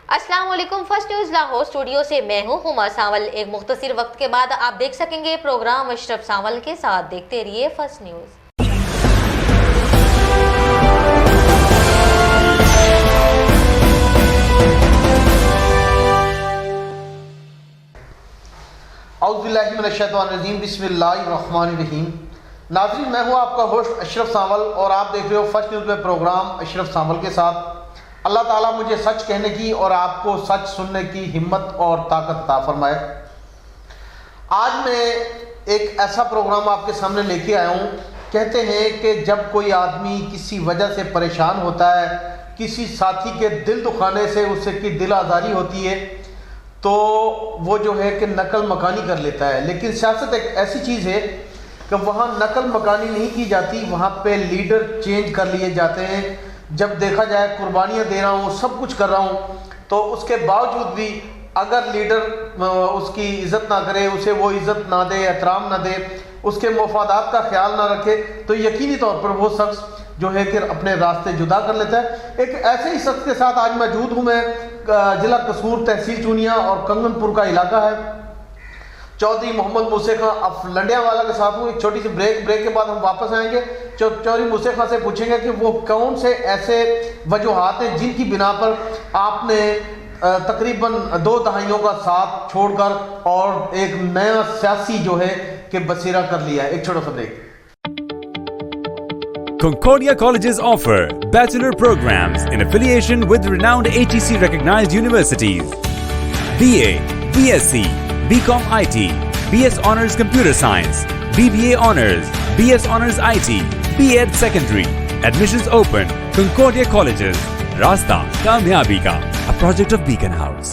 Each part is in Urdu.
السلام علیکم، فرسٹ نیوز لاہور اسٹوڈیو سے میں ہوں ہما ساول۔ ایک مختصر وقت کے بعد آپ دیکھ سکیں گے پروگرام اشرف ساول کے ساتھ۔ دیکھتے رہیے فرسٹ نیوز۔ اعوذ باللہ من الشیطان الرجیم، بسم اللہ الرحمن الرحیم۔ ناظرین، میں ہوں آپ کا ہوسٹ اشرف ساول اور آپ دیکھ رہے ہو فرسٹ نیوز میں پروگرام اشرف ساول کے ساتھ۔ اللہ تعالیٰ مجھے سچ کہنے کی اور آپ کو سچ سننے کی ہمت اور طاقت عطا فرمائے۔ آج میں ایک ایسا پروگرام آپ کے سامنے لے کے آیا ہوں۔ کہتے ہیں کہ جب کوئی آدمی کسی وجہ سے پریشان ہوتا ہے، کسی ساتھی کے دل دکھانے سے اس کی دل آزاری ہوتی ہے، تو وہ جو ہے کہ نقل مکانی کر لیتا ہے۔ لیکن سیاست ایک ایسی چیز ہے کہ وہاں نقل مکانی نہیں کی جاتی، وہاں پہ لیڈر چینج کر لیے جاتے ہیں۔ جب دیکھا جائے قربانیاں دے رہا ہوں، سب کچھ کر رہا ہوں، تو اس کے باوجود بھی اگر لیڈر اس کی عزت نہ کرے، اسے وہ عزت نہ دے، احترام نہ دے، اس کے مفادات کا خیال نہ رکھے، تو یقینی طور پر وہ شخص جو ہے کہ اپنے راستے جدا کر لیتا ہے۔ ایک ایسے ہی شخص کے ساتھ آج موجود ہوں میں۔ ضلع قصور، تحصیل چونیا اور کنگن پور کا علاقہ ہے۔ چودھری محمد موسی خان، اب لنڈیا والا کے ساتھ ہوں۔ ایک چھوٹی سی بریک کے بعد ہم واپس آئیں گے۔ چودھری موسی خان سے پوچھیں گے کہ وہ کون سے ایسے وجوہات ہیں جن کی بنا پر آپ نے تقریباً 2 دہائیوں کا ساتھ چھوڑ کر اور ایک نیا سیاسی جو ہے کہ بسیرا کر لیا ہے۔ ایک چھوٹا سا break. Concordia colleges offer bachelor programs in affiliation with renowned HEC recognized universities. BA, BSc, BCom IT, BS Honors Computer Science, BBA Honors, BS Honors IT, BEd Secondary. Admissions open. Concordia colleges. راستہ کامیابی کا. A project of Beacon House.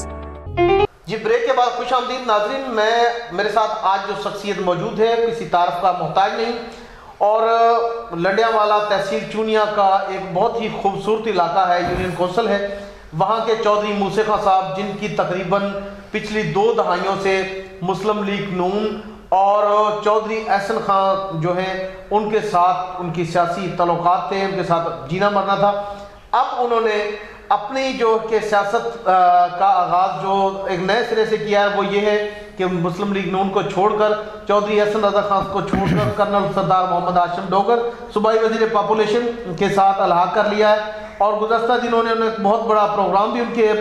جی، بریک کے بعد خوش آمدید ناظرین۔ میرے ساتھ آج جو شخصیت موجود ہے کسی تعارف کا محتاج نہیں، اور لنڈیا والا تحصیل چونیا کا ایک بہت ہی خوبصورت علاقہ ہے، یونین کونسل ہے، وہاں کے چودھری موسی خان صاحب، جن کی تقریباً پچھلی 2 دہائیوں سے مسلم لیگ نون اور چودھری احسن خان جو ہیں ان کے ساتھ ان کی سیاسی تعلقات تھے، ان کے ساتھ جینا مرنا تھا۔ اب انہوں نے اپنی جو کہ سیاست کا آغاز جو ایک نئے سرے سے کیا ہے وہ یہ ہے کہ مسلم لیگ نون کو چھوڑ کر، چودھری احسن رضا خان کو چھوڑ کر کرنل سردار محمد ہاشم ڈوگر صوبائی وزیر پاپولیشن کے ساتھ الحاق کر لیا ہے، اور گزشتہ دنوں نے انہوں نے ایک بہت بڑا پروگرام بھی ان کے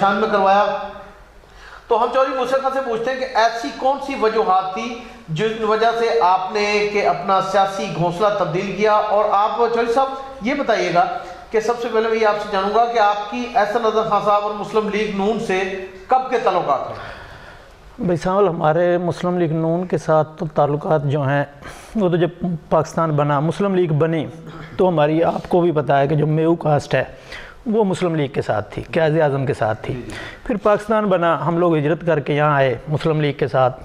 شان میں کروایا۔ تو ہم چودھری موسی خان سے پوچھتے ہیں کہ ایسی کون سی وجوہات تھی جن وجہ سے آپ نے کہ اپنا سیاسی گھونسلہ تبدیل کیا، اور آپ چودھری صاحب یہ بتائیے گا کہ سب سے پہلے میں یہ آپ سے جانوں گا کہ آپ کی احسن رضا خان صاحب اور مسلم لیگ نون سے کب کے تعلقات ہیں؟ بھائی ساول، ہمارے مسلم لیگ نون کے ساتھ تو تعلقات جو ہیں وہ تو جب پاکستان بنا، مسلم لیگ بنی، تو ہماری آپ کو بھی پتہ ہے کہ جو میو کاسٹ ہے وہ مسلم لیگ کے ساتھ تھی، قائد اعظم کے ساتھ تھی۔ پھر پاکستان بنا، ہم لوگ ہجرت کر کے یہاں آئے مسلم لیگ کے ساتھ،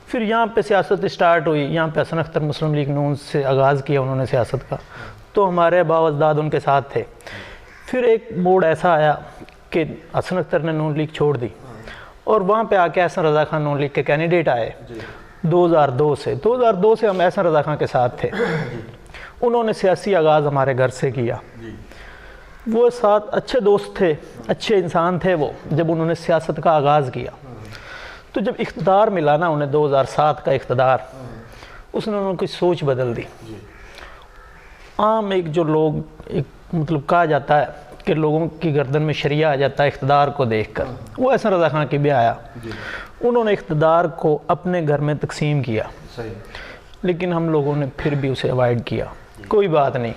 پھر یہاں پہ سیاست اسٹارٹ ہوئی، یہاں پہ حسن اختر مسلم لیگ نون سے آغاز کیا انہوں نے سیاست کا، تو ہمارے آباء و اجداد ان کے ساتھ تھے۔ پھر ایک موڑ ایسا آیا کہ حسن اختر نے نون لیگ چھوڑ دی، اور وہاں پہ آ کے احسن رضا خان نون لیگ کے کینڈیڈیٹ آئے 2002 سے ہم احسن رضا خان کے ساتھ تھے۔ انہوں نے سیاسی آغاز ہمارے گھر سے کیا۔ وہ ساتھ اچھے دوست تھے، اچھے انسان تھے وہ، جب انہوں نے سیاست کا آغاز کیا تو جب اقتدار ملا نا انہیں 2007 کا اقتدار، اس نے انہوں کی سوچ بدل دی۔ عام ایک جو لوگ ایک مطلب کہا جاتا ہے کہ لوگوں کی گردن میں شریعہ آ جاتا ہے اقتدار کو دیکھ کر، وہ احسن رضا خان کی بھی آیا۔ انہوں نے اقتدار کو اپنے گھر میں تقسیم کیا، لیکن ہم لوگوں نے پھر بھی اسے اوائڈ کیا۔ کوئی بات نہیں،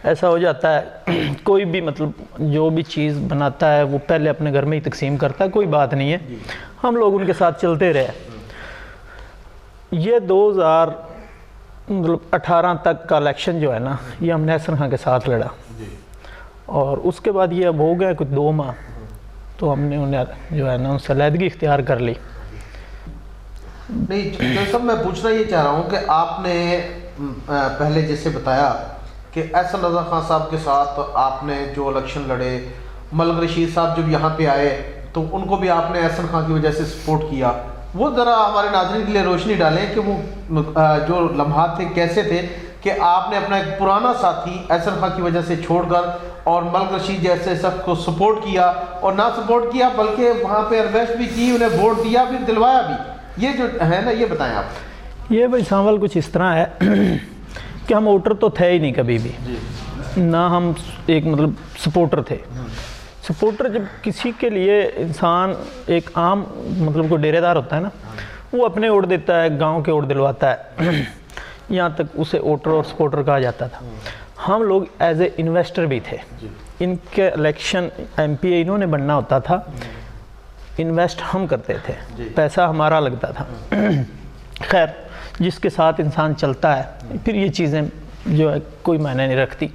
ایسا ہو جاتا ہے، کوئی بھی مطلب جو بھی چیز بناتا ہے وہ پہلے اپنے گھر میں ہی تقسیم کرتا ہے، کوئی بات نہیں ہے، ہم لوگ ان کے ساتھ چلتے رہے۔ یہ 2018 تک کا الیکشن جو ہے نا، یہ ہم نے احسن خان کے ساتھ لڑا، اور اس کے بعد یہ اب ہو گیا کچھ 2 ماہ، تو ہم نے انہیں جو ہے نا ان سے علیحدگی اختیار کر لی۔ نہیں سب میں پوچھنا یہ چاہ رہا ہوں کہ آپ نے پہلے جیسے بتایا کہ احسن رضا خان صاحب کے ساتھ آپ نے جو الیکشن لڑے، ملک رشید صاحب جب یہاں پہ آئے تو ان کو بھی آپ نے احسن خان کی وجہ سے سپورٹ کیا۔ وہ ذرا ہمارے ناظرین کے لیے روشنی ڈالیں کہ وہ جو لمحات تھے کیسے تھے، کہ آپ نے اپنا ایک پرانا ساتھی احسن خان کی وجہ سے چھوڑ کر اور ملک رشید جیسے سب کو سپورٹ کیا، اور نہ سپورٹ کیا بلکہ وہاں پہ ریکویسٹ بھی کی، انہیں ووٹ دیا، پھر دلوایا بھی، یہ جو ہے نا یہ بتائیں آپ۔ یہ بھائی سانول کچھ اس طرح ہے کہ ہم ووٹر تو تھے ہی نہیں کبھی بھی، نہ ہم ایک مطلب سپورٹر تھے۔ سپورٹر جب کسی کے لیے انسان ایک عام مطلب کوئی ڈیرے دار ہوتا ہے نا، وہ اپنے ووٹ دیتا ہے، گاؤں کے ووٹ دلواتا ہے، یہاں تک اسے ووٹر اور سپورٹر کہا جاتا تھا۔ ہم لوگ ایز اے انویسٹر بھی تھے، ان کے الیکشن ایم پی اے انہوں نے بننا ہوتا تھا، انویسٹ ہم کرتے تھے، پیسہ ہمارا لگتا تھا۔ خیر جس کے ساتھ انسان چلتا ہے پھر یہ چیزیں جو ہے کوئی معنی نہیں رکھتی۔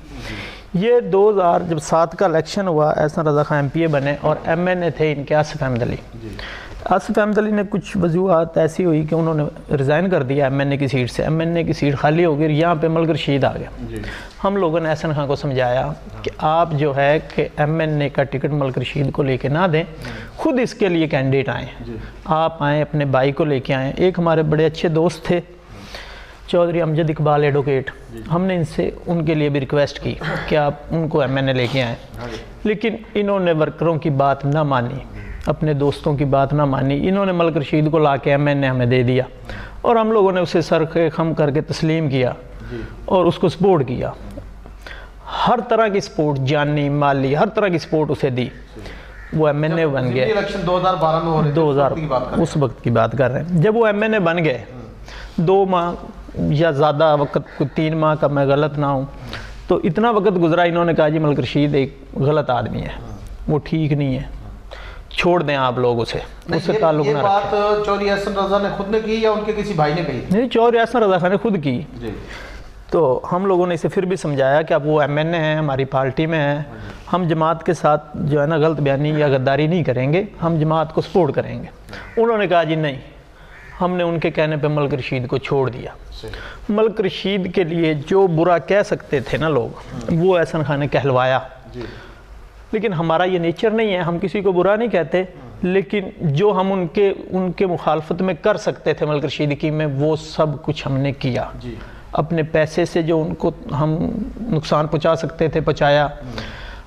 یہ 2007 کا الیکشن ہوا، احسن رضا خان ایم پی اے بنے اور ایم این اے تھے ان کے آصف احمد علی۔ آصف احمد علی نے کچھ وجوہات ایسی ہوئی کہ انہوں نے ریزائن کر دیا ایم این اے کی سیٹ سے، ایم این اے کی سیٹ خالی ہو گئی، یہاں پہ ملک رشید آ گیا۔ ہم لوگوں نے احسن خان کو سمجھایا کہ آپ جو ہے کہ ایم این اے کا ٹکٹ ملک رشید کو لے کے نہ دیں، خود اس کے لیے کینڈیڈیٹ آئیں، آپ آئیں اپنے بھائی کو لے کے آئیں۔ ایک ہمارے بڑے اچھے دوست تھے چودھری امجد اقبال ایڈوکیٹ، ہم نے ان سے ان کے لیے بھی ریکویسٹ کی کہ آپ ان کو ایم این اے لے کے آئیں، لیکن انہوں نے ورکروں کی بات نہ مانی، اپنے دوستوں کی بات نہ مانی، انہوں نے ملک رشید کو لا کے ایم این اے ہمیں دے دیا، اور ہم لوگوں نے اسے سر خم کر کے تسلیم کیا اور اس کو سپورٹ کیا، ہر طرح کی سپورٹ، جانی مالی ہر طرح کی سپورٹ اسے دی، وہ ایم این اے بن گئے۔ الیکشن 2012 میں ہو رہے تھے، اس وقت کی بات کر رہے ہیں۔ جب وہ ایم این اے بن گئے 2 ماہ یا زیادہ وقت، کوئی 3 ماہ کا میں غلط نہ ہوں، تو اتنا وقت گزرا، انہوں نے کہا جی ملک رشید ایک غلط آدمی ہے، وہ ٹھیک نہیں ہے، چھوڑ دیں آپ لوگ اسے، اس سے تعلق نہ رکھیں۔ یہ بات چودھری احسن رضا نے خود نے کی یا ان کے کسی بھائی نے کہی؟ نہیں، چودھری احسن رضا خان نے خود کی۔ تو ہم لوگوں نے اسے پھر بھی سمجھایا کہ اب وہ ایم این اے ہیں، ہماری پارٹی میں ہیں، ہم جماعت کے ساتھ جو ہے نا غلط بیانی یا غداری نہیں کریں گے، ہم جماعت کو سپورٹ کریں گے۔ انہوں نے کہا جی نہیں، ہم نے ان کے کہنے پہ ملک رشید کو چھوڑ دیا۔ ملک رشید کے لیے جو برا کہہ سکتے تھے نا لوگ، وہ احسن خان نے کہلوایا، لیکن ہمارا یہ نیچر نہیں ہے، ہم کسی کو برا نہیں کہتے، لیکن جو ہم ان کے مخالفت میں کر سکتے تھے ملک رشید کی میں، وہ سب کچھ ہم نے کیا۔ اپنے پیسے سے جو ان کو ہم نقصان پہنچا سکتے تھے پہنچایا،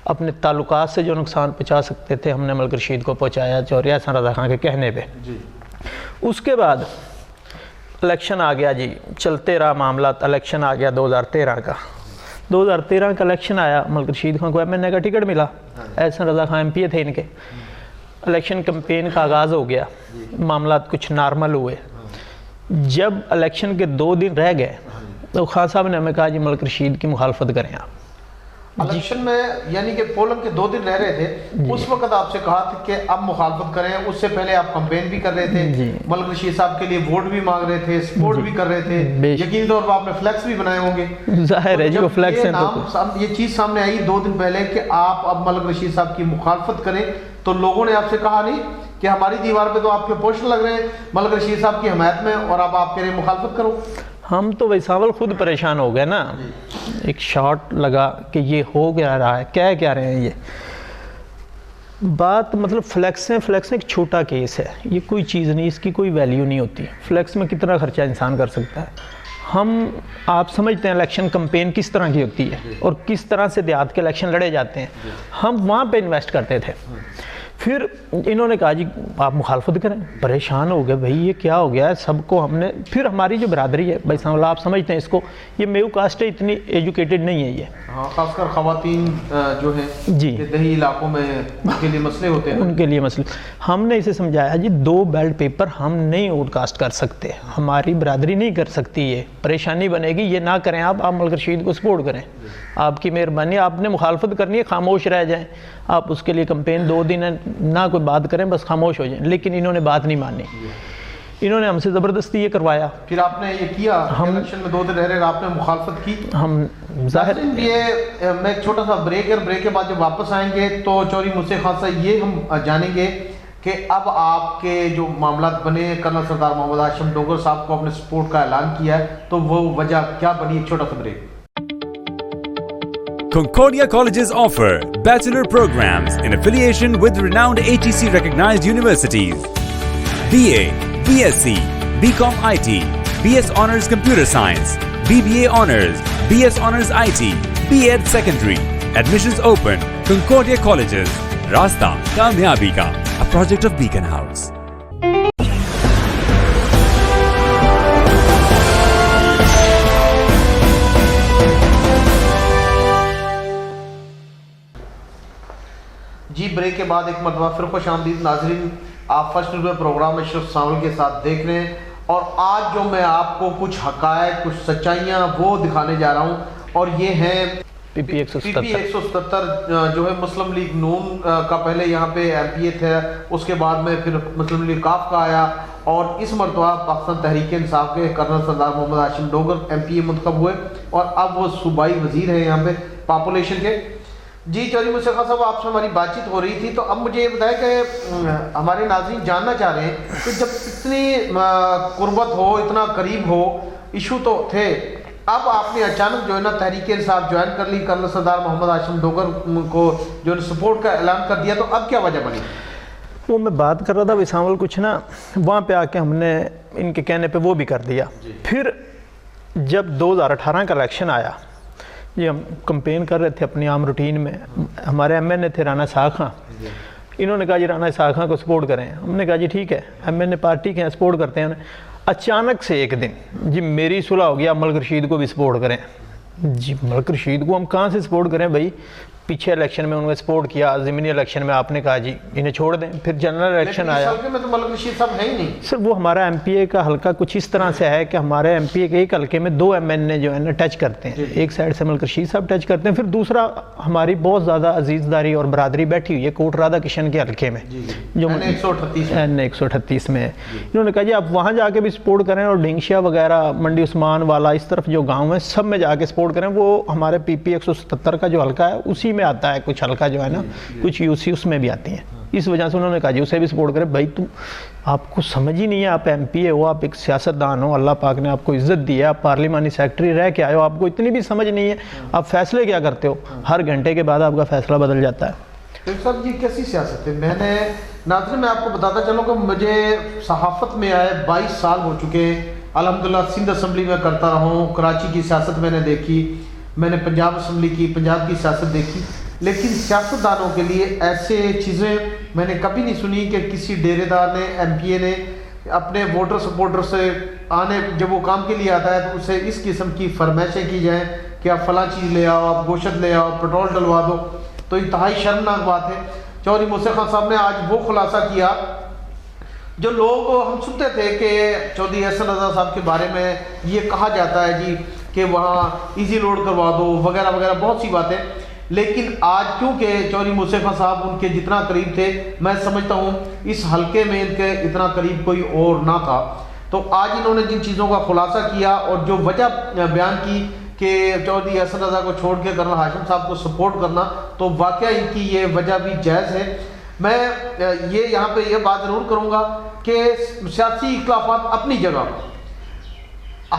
اپنے تعلقات سے جو نقصان پہنچا سکتے تھے ہم نے ملک رشید کو پہنچایا، چودھری احسن رضا خان کے کہنے پہ۔ اس کے بعد الیکشن آ گیا، جی چلتے رہا معاملات، الیکشن آ گیا 2013 کا۔ 2013 کا الیکشن آیا، ملک رشید خان کو ایم این اے کا ٹکٹ ملا، احسن رضا خان ایم پی اے تھے ان کے۔ الیکشن کمپین کا آغاز ہو گیا، معاملات کچھ نارمل ہوئے۔ جب الیکشن کے 2 دن رہ گئے تو خان صاحب نے ہمیں کہا جی ملک رشید کی مخالفت کریں آپ۔ الیکشن میں یعنی کہ پولنگ کے 2 دن رہ رہے تھے، اس وقت آپ سے کہا تھا کہ اب مخالفت کریں، اس سے پہلے آپ کمپین بھی کر رہے تھے، ملک رشید صاحب کے لیے ووٹ بھی مانگ رہے تھے، سپورٹ بھی کر رہے تھے، یقین طور پر آپ نے فلیکس بھی بنائے ہوں گے۔ ظاہر ہے جی وہ فلیکس ہیں۔ یہ چیز سامنے آئی 2 دن پہلے کہ آپ اب ملک رشید صاحب کی مخالفت کریں، تو لوگوں نے آپ سے کہا نہیں کہ ہماری دیوار پہ تو آپ کے پوسٹر لگ رہے ہیں ملک رشید صاحب کی حمایت میں، اور اب آپ کہہ رہے ہیں مخالفت کرو؟ ہم تو ویساول خود پریشان ہو گئے نا، ایک شارٹ لگا کہ یہ ہو کیا رہا ہے، کیا رہے ہیں یہ بات، مطلب فلیکس ایک چھوٹا کیس ہے، یہ کوئی چیز نہیں، اس کی کوئی ویلیو نہیں ہوتی۔ فلیکس میں کتنا خرچہ انسان کر سکتا ہے؟ آپ سمجھتے ہیں الیکشن کمپین کس طرح کی ہوتی ہے اور کس طرح سے دیہات کے الیکشن لڑے جاتے ہیں، ہم وہاں پہ انویسٹ کرتے تھے۔ پھر انہوں نے کہا جی آپ مخالفت کریں، پریشان ہو گئے بھائی یہ کیا ہو گیا ہے، سب کو ہم نے، پھر ہماری جو برادری ہے بھائی سامولہ آپ سمجھتے ہیں اس کو، یہ میو کاسٹ ہے، اتنی ایجوکیٹڈ نہیں ہے یہ، خاص کر خواتین جو ہیں جی دیہی علاقوں میں ان کے لیے مسئلے ہوتے ہیں، ان کے لیے مسئلے۔ ہم نے اسے سمجھایا جی 2 بیلٹ پیپر ہم نہیں آؤٹ کاسٹ کر سکتے، ہماری برادری نہیں کر سکتی، یہ پریشانی بنے گی، یہ نہ کریں آپ ملک رشید کو سپورٹ کریں، آپ کی مہربانی، آپ نے مخالفت کرنی ہے خاموش رہ جائیں، آپ اس کے لیے کمپین 2 دن نہ کوئی بات کریں، بس خاموش ہو جائیں۔ لیکن انہوں نے بات نہیں مانی، انہوں نے ہم سے زبردستی یہ کروایا۔ پھر آپ نے یہ کیا، الیکشن میں 2 دن رہ رہے آپ نے مخالفت کی۔ ہم ظاہر یہ میں ایک چھوٹا سا بریک ہے، بریک کے بعد جب واپس آئیں گے تو چودھری مسیح خان صاحب یہ ہم جانیں گے کہ اب آپ کے جو معاملات بنے، کرنل سردار محمد ہاشم ڈوگر صاحب کو اپنے سپورٹ کا اعلان کیا ہے، تو وہ وجہ کیا بنی؟ ایک چھوٹا سا break. Concordia colleges offer bachelor programs in affiliation with renowned ATC recognized universities. BA, BSc, BCom IT, BS Honors Computer Science, BBA Honors, BS Honors IT, B.Ed Secondary. Admissions open. Concordia Colleges. Rasta Kamyabi Ka, a project of Beacon House. جی بریک کے بعد ایک مرتبہ پھر خوش آمدید ناظرین، آپ فرسٹ نیوز میں پروگرام اشرف سانول کے ساتھ دیکھ رہے ہیں، اور آج جو میں آپ کو کچھ حقائق، کچھ سچائیاں وہ دکھانے جا رہا ہوں، اور یہ ہیں پی پی 177 جو ہے مسلم لیگ نون کا پہلے یہاں پہ ایم پی اے تھا، اس کے بعد میں پھر مسلم لیگ کاف کا آیا، اور اس مرتبہ پاکستان تحریک انصاف کے کرنل سردار محمد ہاشم ڈوگر ایم پی اے منتخب ہوئے، اور اب وہ صوبائی وزیر ہیں یہاں پہ پاپولیشن کے۔ جی چودھری مصطفیٰ صاحب، آپ سے ہماری بات چیت ہو رہی تھی، تو اب مجھے یہ بتائیں کہ ہمارے ناظرین جاننا چاہ رہے ہیں کہ جب اتنی قربت ہو، اتنا قریب ہو، ایشو تو تھے، اب آپ نے اچانک جو ہے نا تحریک انصاف جوائن کر لی، کرنل سردار محمد ہاشم ڈوگر کو جو ہے سپورٹ کا اعلان کر دیا، تو اب کیا وجہ بنی؟ وہ میں بات کر رہا تھا سانول، کچھ نا وہاں پہ آ کے ہم نے ان کے کہنے پہ وہ بھی کر دیا۔ پھر جب 2018 کا الیکشن آیا، یہ ہم کمپین کر رہے تھے اپنی عام روٹین میں، ہمارے ایم این اے تھے رانا اسحاق خان، انہوں نے کہا جی رانا اسحاق خان کو سپورٹ کریں، ہم نے کہا جی ٹھیک ہے، ایم این اے پارٹی کے ہیں سپورٹ کرتے ہیں۔ اچانک سے ایک دن جی میری صلح ہو گیا، ملک رشید کو بھی سپورٹ کریں۔ جی ملک رشید کو ہم کہاں سے سپورٹ کریں بھائی؟ پیچھے الیکشن میں انہوں نے سپورٹ کیا، ضمنی الیکشن میں آپ نے کہا جی انہیں چھوڑ دیں، پھر جنرل الیکشن آیا۔ لیکن اس حلقے میں تو ملک رشید صاحب ہے ہی نہیں سر، وہ ہمارا ایم پی اے کا حلقہ کچھ اس طرح سے ہے کہ ہمارے ایم پی اے کے ایک حلقے میں 2 ایم این اے جو ہے نا ٹچ کرتے ہیں، ایک سائڈ سے ملک رشید صاحب ٹچ کرتے ہیں، پھر دوسرا ہماری بہت زیادہ عزیز داری اور برادری بیٹھی ہوئی ہے کوٹ رادھا کشن کے حلقے میں، جو این 138 میں ہے۔ انہوں نے کہا جی آپ وہاں جا کے بھی سپورٹ کریں، اور ڈنگشیا وغیرہ، منڈی عثمان والا، اس طرف جو گاؤں ہیں سب میں جا کے سپورٹ کریں۔ وہ ہمارے پی پی 177 کا جو حلقہ ہے اسی میں آتا ہے، کچھ حلقہ جو ہے نا کچھ یو سی اس میں بھی آتی ہیں، اس وجہ سے انہوں نے کہا جی اسے بھی سپورٹ کرے۔ بھائی تم، آپ کو سمجھ ہی نہیں ہے، آپ ایم پی اے ہو، آپ ایک سیاستدان ہو، اللہ پاک نے آپ کو عزت دی ہے، آپ پارلیمانی سیکرٹری رہ کے آئے ہو، آپ کو اتنی بھی سمجھ نہیں ہے، آپ فیصلے کیا کرتے ہو؟ ہر گھنٹے کے بعد آپ کا فیصلہ بدل جاتا ہے۔ صاحب یہ کیسی سیاست ہے؟ میں نے ناظرین میں آپ کو بتاتا چلوں کہ مجھے صحافت میں آئے 22 سال ہو چکے ہیں، الحمدللہ سندھ اسمبلی میں کرتا رہا ہوں، کراچی کی سیاست میں نے دیکھی، میں نے پنجاب اسمبلی کی، پنجاب کی سیاست دیکھی، لیکن سیاستدانوں کے لیے ایسے چیزیں میں نے کبھی نہیں سنی کہ کسی ڈیرے دار نے، ایم پی اے نے اپنے ووٹر سپورٹر سے آنے، جب وہ کام کے لیے آتا ہے تو اسے اس قسم کی فرمائشیں کی جائیں کہ آپ فلاں چیز لے آؤ، آپ گوشت لے آؤ، پٹرول ڈلوا دو، تو انتہائی شرمناک بات ہے۔ چودھری موسیٰ خان صاحب نے آج وہ خلاصہ کیا جو لوگ ہم سنتے تھے کہ چودھری احسن رضا صاحب کے بارے میں یہ کہا جاتا ہے جی کہ وہاں ایزی لوڈ کروا دو وغیرہ وغیرہ، بہت سی باتیں، لیکن آج کیونکہ چودھری موسیٰ خان صاحب ان کے جتنا قریب تھے، میں سمجھتا ہوں اس حلقے میں ان کے اتنا قریب کوئی اور نہ تھا، تو آج انہوں نے جن چیزوں کا خلاصہ کیا اور جو وجہ بیان کی کہ چودھری احسن رضا کو چھوڑ کے کرنل ہاشم صاحب کو سپورٹ کرنا، تو واقعہ ان کی یہ وجہ بھی جائز ہے۔ میں یہ یہاں پہ یہ بات ضرور کروں گا کہ سیاسی اختلافات اپنی جگہ،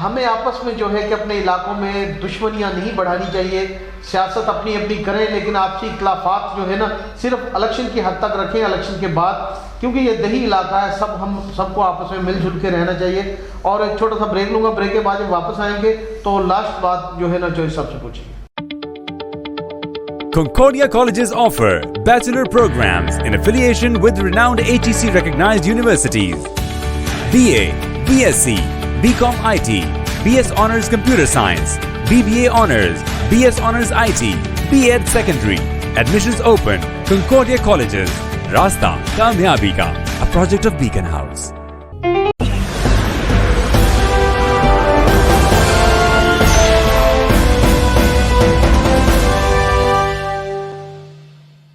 ہمیں آپس میں جو ہے کہ اپنے علاقوں میں دشمنیاں نہیں بڑھانی چاہیے، سیاست اپنی اپنی کریں، لیکن آپسی اختلافات جو ہے نا صرف الیکشن کی حد تک رکھیں، الیکشن کے بعد، کیونکہ یہ دیہی علاقہ ہے، ہم سب کو آپس میں مل جل کے رہنا چاہیے۔ اور ایک چھوٹا سا بریک لوں گا، بریک کے بعد جب واپس آئیں گے تو لاسٹ بات جو ہے نا چودھری صاحب سے پوچھیں گے۔ Concordia Colleges offer bachelor programs in affiliation with renowned HEC recognized universities. BA, BSc, BCom IT, BS Honors Computer Science, BBA Honors, BS Honors IT, B.Ed Secondary. Admissions open. Concordia Colleges. Rasta Kamyabi Ka, a project of Beacon House.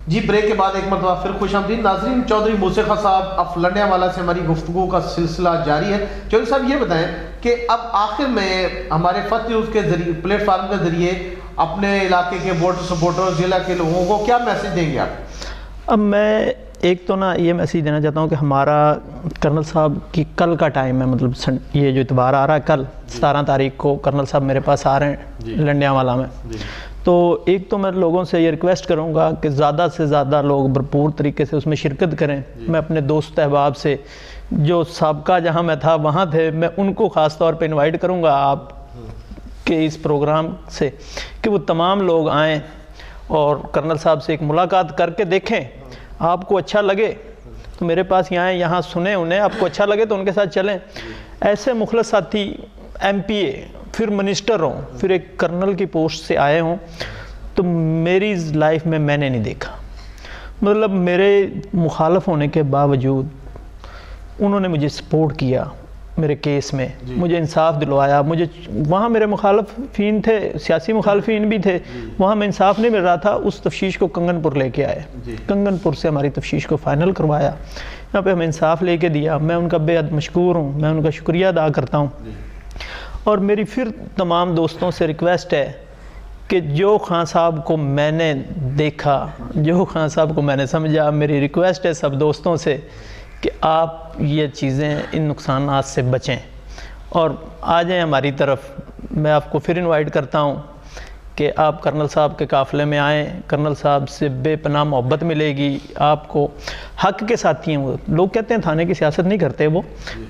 جی بریک کے بعد ایک مرتبہ پھر خوش آمدید ناظرین، چودھری موسیٰ خان صاحب اف لنڈیا والا سے ہماری گفتگو کا سلسلہ جاری ہے۔ چودھری صاحب یہ بتائیں کہ اب آخر میں ہمارے فرسٹ نیوز کے ذریعے، پلیٹ فارم کے ذریعے اپنے علاقے کے ووٹر سپورٹر، ضلع کے لوگوں کو کیا میسج دیں گے آپ؟ اب میں ایک تو نا یہ میسیج دینا چاہتا ہوں کہ ہمارا کرنل صاحب کی کل کا ٹائم ہے، مطلب یہ جو اتوار آ رہا ہے کل 17 تاریخ کو کرنل صاحب میرے پاس آ رہے ہیں لنڈیا والا میں، تو ایک تو میں لوگوں سے یہ ریکویسٹ کروں گا کہ زیادہ سے زیادہ لوگ بھرپور طریقے سے اس میں شرکت کریں۔ میں اپنے دوست احباب سے جو سابقہ جہاں میں تھا وہاں تھے، میں ان کو خاص طور پہ انوائٹ کروں گا آپ کہ اس پروگرام سے کہ وہ تمام لوگ آئیں اور کرنل صاحب سے ایک ملاقات کر کے دیکھیں. آپ کو اچھا لگے تو میرے پاس یہاں سنیں انہیں, آپ کو اچھا لگے تو ان کے ساتھ چلیں. ایسے مخلص ساتھی ایم پی اے پھر منسٹر ہوں پھر ایک کرنل کی پوسٹ سے آئے ہوں تو میری لائف میں نے نہیں دیکھا. مطلب میرے مخالف ہونے کے باوجود انہوں نے مجھے سپورٹ کیا میرے کیس میں, مجھے انصاف دلوایا. مجھے وہاں میرے مخالفین تھے, سیاسی مخالفین بھی تھے, وہاں میں انصاف نہیں مل رہا تھا. اس تفتیش کو کنگن پور لے کے آئے, کنگن پور سے ہماری تفتیش کو فائنل کروایا, یہاں پہ ہمیں انصاف لے کے دیا. میں ان کا بے حد مشکور ہوں, میں ان کا شکریہ ادا کرتا ہوں. اور میری پھر تمام دوستوں سے ریکویسٹ ہے کہ جو خان صاحب کو میں نے دیکھا, جو خان صاحب کو میں نے سمجھا, میری ریکویسٹ ہے سب دوستوں سے کہ آپ یہ چیزیں ان نقصانات سے بچیں اور آ جائیں ہماری طرف. میں آپ کو پھر انوائٹ کرتا ہوں کہ آپ کرنل صاحب کے قافلے میں آئیں. کرنل صاحب سے بے پناہ محبت ملے گی آپ کو. حق کے ساتھی ہیں وہ. لوگ کہتے ہیں تھانے کی سیاست نہیں کرتے, وہ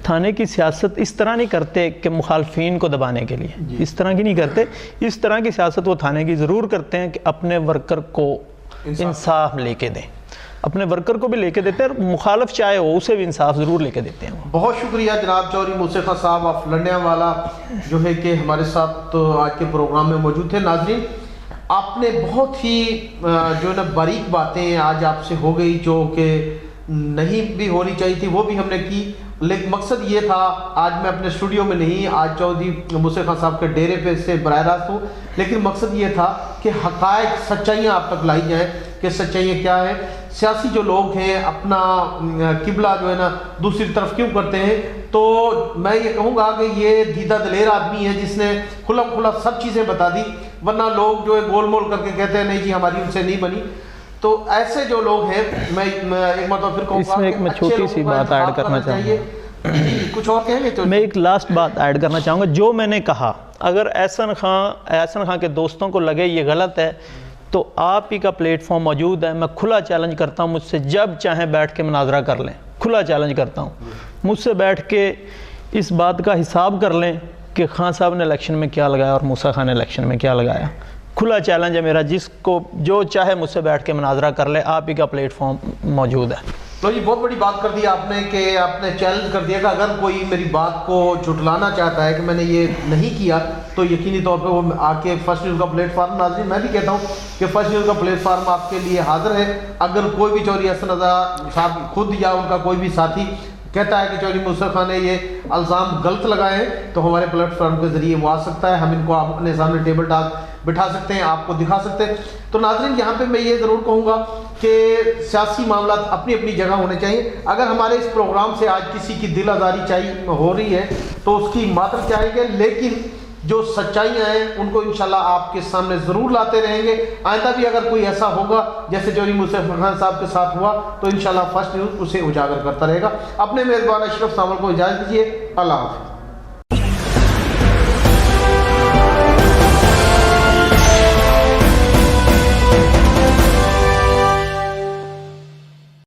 تھانے کی سیاست اس طرح نہیں کرتے کہ مخالفین کو دبانے کے لیے, اس طرح کی نہیں کرتے. اس طرح کی سیاست وہ تھانے کی ضرور کرتے ہیں کہ اپنے ورکر کو انصاف لے کے دیں, اپنے ورکر کو بھی لے کے دیتے ہیں, مخالف چاہے ہو اسے بھی انصاف ضرور لے کے دیتے ہیں. بہت شکریہ جناب چودھری موسی خان صاحب آف لنڈیا والا جو ہے کہ ہمارے ساتھ آج کے پروگرام میں موجود تھے. ناظرین, آپ نے بہت ہی جو ہے نا باریک باتیں آج آپ سے ہو گئی جو کہ نہیں بھی ہونی چاہیے تھی, وہ بھی ہم نے کی. لیکن مقصد یہ تھا, آج میں اپنے اسٹوڈیو میں نہیں, آج چودھری موسی خان صاحب کے ڈیرے پہ سے براہ راست ہوں, لیکن مقصد یہ تھا کہ حقائق سچائیاں آپ تک لائی جائیں کہ سچائیاں کیا ہیں. سیاسی جو لوگ ہیں اپنا قبلہ جو ہے نا دوسری طرف کیوں کرتے ہیں, تو میں یہ کہوں گا کہ یہ دیدہ دلیر آدمی ہے جس نے کھلم کھلا سب چیزیں بتا دی, ورنہ لوگ جو ہے گول مول کر کے کہتے ہیں نہیں جی ہماری ان سے نہیں بنی. تو ایسے جو لوگ ہیں میں ایک مرتبہ پھر کہوں گا اس میں ایک میں چھوٹی سی بات ایڈ کرنا چاہوں گا. کچھ اور کہیں گے تو میں ایک لاسٹ بات ایڈ کرنا چاہوں گا. جو میں نے کہا, اگر احسن خان کے دوستوں کو لگے یہ غلط ہے تو آپ ہی کا پلیٹ فارم موجود ہے. میں کھلا چیلنج کرتا ہوں, مجھ سے جب چاہیں بیٹھ کے مناظرہ کر لیں. کھلا چیلنج کرتا ہوں, مجھ سے بیٹھ کے اس بات کا حساب کر لیں کہ خان صاحب نے الیکشن میں کیا لگایا اور موسیٰ خان نے الیکشن میں کیا لگایا. کھلا چیلنج ہے میرا, جس کو جو چاہے مجھ سے بیٹھ کے مناظرہ کر لے, آپ ہی کا پلیٹ فارم موجود ہے. تو یہ بہت بڑی بات کر دی آپ نے کہ آپ نے چیلنج کر دیا کہ اگر کوئی میری بات کو جھٹلانا چاہتا ہے کہ میں نے یہ نہیں کیا تو یقینی طور پہ وہ آ کے فرسٹ نیوز کا پلیٹ فارم. ناظرین, میں بھی کہتا ہوں کہ فرسٹ نیوز کا پلیٹ فارم آپ کے لیے حاضر ہے. اگر کوئی بھی چودھری احسن رضا صاحب خود یا ان کا کوئی بھی ساتھی کہتا ہے کہ چودھری موسی خان نے یہ الزام غلط لگائے ہیں تو ہمارے پلیٹ فارم کے ذریعے وہ آ سکتا ہے, ہم ان کو اپنے سامنے ٹیبل ٹاک بٹھا سکتے ہیں, آپ کو دکھا سکتے ہیں. تو ناظرین, یہاں پہ میں یہ ضرور کہوں گا کہ سیاسی معاملات اپنی اپنی جگہ ہونے چاہیے. اگر ہمارے اس پروگرام سے آج کسی کی دل آزاری ہو رہی ہے تو اس کی معذرت چاہیے گے, لیکن جو سچائیاں ہیں ان کو انشاءاللہ آپ کے سامنے ضرور لاتے رہیں گے. آئندہ بھی اگر کوئی ایسا ہوگا جیسے چودھری موسی خان صاحب کے ساتھ ہوا تو انشاءاللہ فرسٹ نیوز اسے اجاگر کرتا رہے گا. اپنے میزبان اشرف سانول کو اجازت دیجیے. اللہ حافظ.